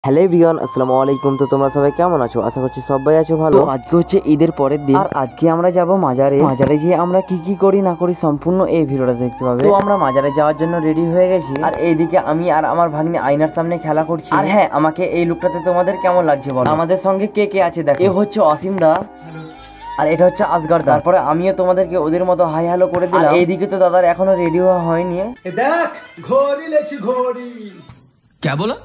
Hello everyone, আসসালামু আলাইকুম। তো তোমরা সবাই কেমন আছো? আশা করছি সবাই আছো ভালো। আজকে হচ্ছে ঈদের পরের দিন, আর আজকে আমরা যাব মাজারে। মাজারে গিয়ে আমরা কি কি করি না করি সম্পূর্ণ এই ভিডিওটা দেখতে পাবে। তো আমরা মাজারে যাওয়ার জন্য রেডি হয়ে গেছি, আর এইদিকে আমি আর আমার ভাগ্নি আয়নার সামনে খেলা করছি। আর হ্যাঁ, আমাকে এই লুকটাতে তোমাদের কেমন লাগছে বলো। আমাদের সঙ্গে কে কে আছে দেখো। এ হচ্ছে অসীম দা, আর এটা হচ্ছে আসগর দা। তারপরে আমিও তোমাদেরকে ওদের মতো হাই হ্যালো করে দিলাম। এইদিকে তো দাদার এখনো রেডি হওয়া হয়নি। দেখ ঘড়ি লেছি ঘড়ি। क्या बोला?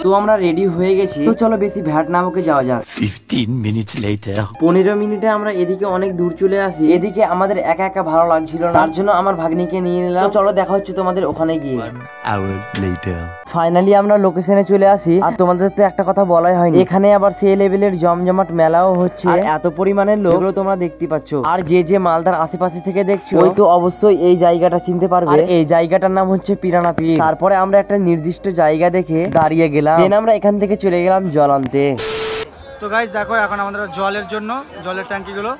তো আমরা রেডি হয়ে গেছি, তো চলো বেশি ভ্যাট না মুখে যাওয়া যাক। 15 minutes later 15 মিনিটে আমরা এদিকে অনেক দূর চলে আসি। এদিকে আমাদের একা একা ভালো লাগছিল না, তার জন্য আমার ভাগ্নিকে নিয়ে নিলাম। তো চলো দেখা হচ্ছে তোমাদের ওখানে গিয়ে। 1 hour later ফাইনালি আমরা লোকেশনে চলে আসি। আর তোমাদের তো একটা কথা বলাই হয়নি, এখানে আবার সেই লেভেলের জমজমাট মেলাও হচ্ছে, আর এত পরিমাণের লোক তোমরা দেখতে পাচ্ছ। আর যে যে মালদার আশেপাশে থেকে দেখছো, ওই তো অবশ্যই এই জায়গাটা চিনতে পারবে। এই জায়গাটার নাম হচ্ছে পিরানা পীর। তারপরে আমরা একটা নির্দিষ্ট জায়গা দেখে দাঁড়িয়ে গেলাম, দেন আমরা এখান থেকে চলে গেলাম জল আনতে। তো গাইস দেখো, এখন আমাদের জলের জন্য জলের ট্যাঙ্কি গুলো,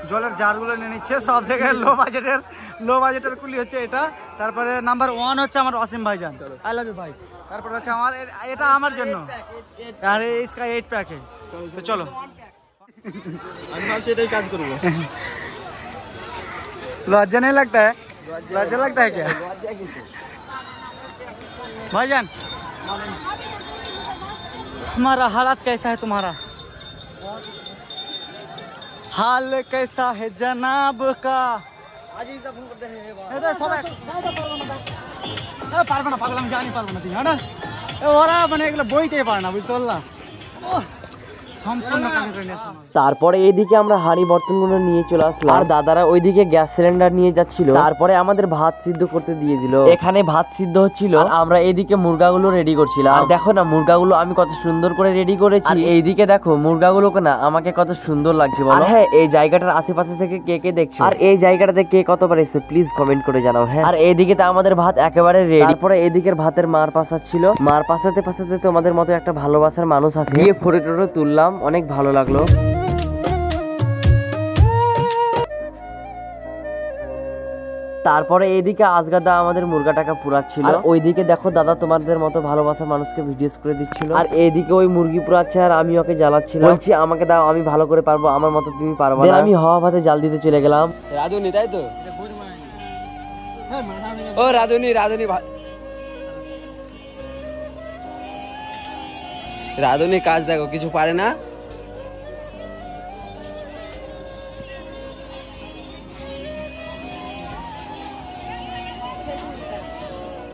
জলের জার গুলো নিয়ে নিচ্ছে। সব থেকে লো বাজেটের কুলি হচ্ছে এটা। তারপরে নাম্বার 1 হচ্ছে আমার অসীম ভাইজান, আই লাভ ইউ ভাই। তারপরে হচ্ছে আমার এটা আমার জন্য, আরে इसका 8 पैक है। তো চলো আমি ভাবছি এটাই কাজ করব। লজ্জা नहीं लगता है? लज्जा लगता है क्या भाईजान? हमारा हालात कैसा है, तुम्हारा हाल कैसा है जनाब का? পারবে না পাগল, আমি জানি পারবো না তুমি, হ্যাঁ না? ওরা মানে এগুলো বইতেই পারে না, বুঝতে পারলা? সম্পূর্ণ কাজ করে নিয়েছে। তারপরে এইদিকে আমরা হাঁড়ি বর্তনগুলো নিয়ে চলে আসলাম, আর দাদারা ওইদিকে গ্যাস সিলিন্ডার নিয়ে যাচ্ছিল। তারপরে আমাদের ভাত সিদ্ধ করতে দিয়ে দিল। এখানে ভাত সিদ্ধ হচ্ছিল, আর আমরা এইদিকে মুরগাগুলো রেডি করছিলাম। আর দেখো না, মুরগাগুলো আমি কত সুন্দর করে রেডি করেছি। আর এইদিকে দেখো মুরগাগুলোকে না আমাকে কত সুন্দর লাগছে বলো। হ্যাঁ, এই জায়গাটার আশেপাশে থেকে কে কে দেখছো, আর এই জায়গাটাতে কে কতবার এসেছে প্লিজ কমেন্ট করে জানাও। হ্যাঁ, আর এইদিকে তো আমাদের ভাত একেবারে রেডি। তারপরে এদিকের ভাতের মার পাশাচ্ছিল, মার পাশাতে পাশাতে তোমাদের মতো একটা ভালোবাসার মানুষ আছে, গিয়ে ফটো টটো তুললাম, অনেক ভালো লাগলো। তারপরে এইদিকে আজগাদা আমাদের মুরগাটাকে পুরাচ্ছিল, আর ওইদিকে দেখো দাদা তোমাদের মতো ভালোবাসার মানুষকে ভিডিওস করে দিচ্ছিল। আর এইদিকে ওই মুরগি পুরাচ্ছে, আর আমি ওকে জ্বালাচ্ছিলাম, বলছি আমাকে দাও, আমি ভালো করে পারবো, আমার মতো তুমি পারবে না। আমি হওয়া ভাতে জাল দিতে চলে গেলাম। রাধুনি, তাই তো? ও রাধুনি, রাধুনি কাজ দেখো, কিছু পারে না।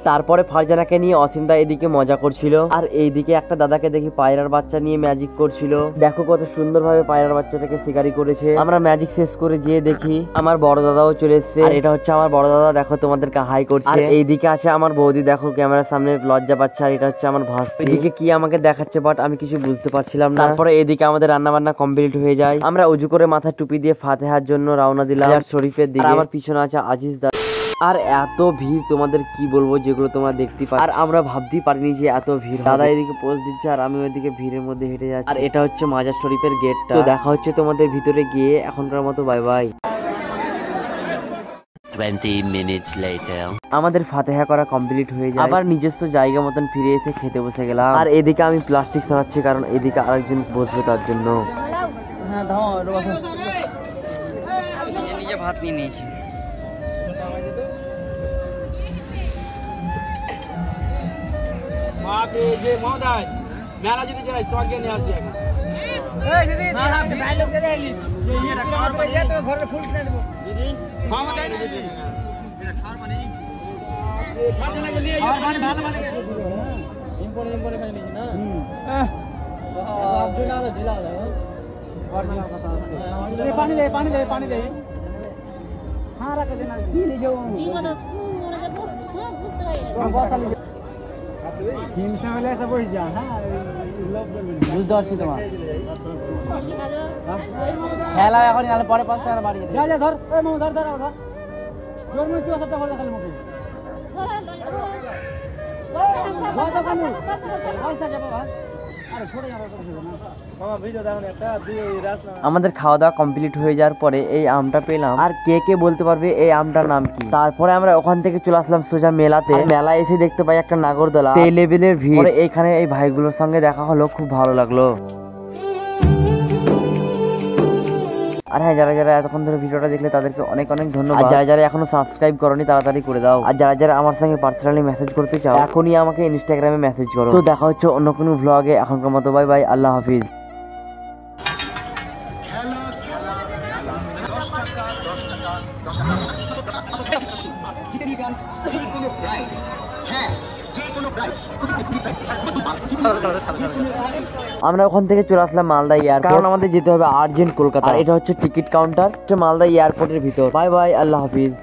তারপরে ফারজানাকে নিয়ে অসীমদা এদিকে মজা করছিল, আর এইদিকে একটা দাদাকে দেখি পায়রার বাচ্চা নিয়ে ম্যাজিক করছিল। দেখো কত সুন্দর ভাবে পায়রার বাচ্চাটাকে শিকারি করেছে। আমরা ম্যাজিক শেষ করে যেয়ে দেখি আমার বড় দাদাও চলে এসেছে, আর এটা হচ্ছে আমার বড় দাদা। দেখো তোমাদেরকে হাই করছে। আর এইদিকে আছে আমার বৌদি, দেখো ক্যামেরার সামনে লজ্জা পাচ্ছে। আর এটা হচ্ছে আমার ভাস্তি, এদিকে কি আমাকে দেখাচ্ছে বাট আমি কিছু বুঝতে পারছিলাম না। তারপরে এদিকে আমাদের রান্না বান্না কমপ্লিট হয়ে যায়। আমরা উজু করে মাথায় টুপি দিয়ে ফাতেহার জন্য রওনা দিলাম শরীফের দিকে। আমার পিছনে আছে আজিজ দা। আর এত ভিড় তোমাদের কি বলবো, যেগুলো তোমরা দেখতে পাচ্ছ। আর আমরা ভাবতেই পারিনি যে এত ভিড়। দাদা এদিকে পোস্ট দিচ্ছে, আর আমি ওইদিকে ভিড়ের মধ্যে হেঁটে যাচ্ছি। আর এটা হচ্ছে মাজার শরীফের গেটটা। তো দেখা হচ্ছে তোমাদের ভিতরে গিয়ে, এখনকার মতো বাই বাই। 20 minutes later আমাদের ফাতেহা করা কমপ্লিট হয়ে যায়, আবার নিজস্ব জায়গা মতন ফিরে এসে খেতে বসে গেলাম। আর এদিকে আমি প্লাস্টিক সরাচ্ছি, কারণ এদিকে আরেকজন বসবে তার জন্য। হ্যাঁ নিজে ভাত নিয়ে নিয়েছি। পানি দে হ্যাঁ রাখে দেনা বুঝতে পারছি তোমার খেলা এখন পরে 5 টাকা বাড়িয়ে ধর ধর ধর ধর জোর মুস্তি সবটা করে খালি মুখে আমাদের খাওয়া দাওয়া কমপ্লিট হয়ে যাওয়ার পরে এই আমটা পেলাম। আর কে কে বলতে পারবে এই আমটার নাম কি? তারপরে আমরা ওখান থেকে চলে আসলাম সোজা মেলাতে। মেলায় এসে দেখতে পাই একটা নাগরদোলা, সেই লেভেলের ভিড়। এইখানে এই ভাইগুলোর সঙ্গে দেখা হলো, খুব ভালো লাগলো। আর হ্যাঁ, যারা যারা এতক্ষণ ধরে ভিডিওটা দেখলে তাদেরকে অনেক অনেক ধন্যবাদ। আর যারা যারা এখনো সাবস্ক্রাইব করনি তাড়াতাড়ি করে দাও। আর যারা যারা আমার সঙ্গে পার্সোনালি মেসেজ করতে চাও এখনই আমাকে ইনস্টাগ্রামে মেসেজ করো। তো দেখা হচ্ছে অন্য কোনো ভ্লগে। এখনকার মতো বাই বাই, আল্লাহ হাফিজ। আমরা ওখান থেকে চলে আসলাম মালদা এয়ারপোর্ট, কারণ আমাদের যেতে হবে আর্জেন্ট কলকাতা। আর এটা হচ্ছে টিকিট কাউন্টার, মালদা এয়ারপোর্টের ভিতর। বাই বাই, আল্লাহ হাফিজ।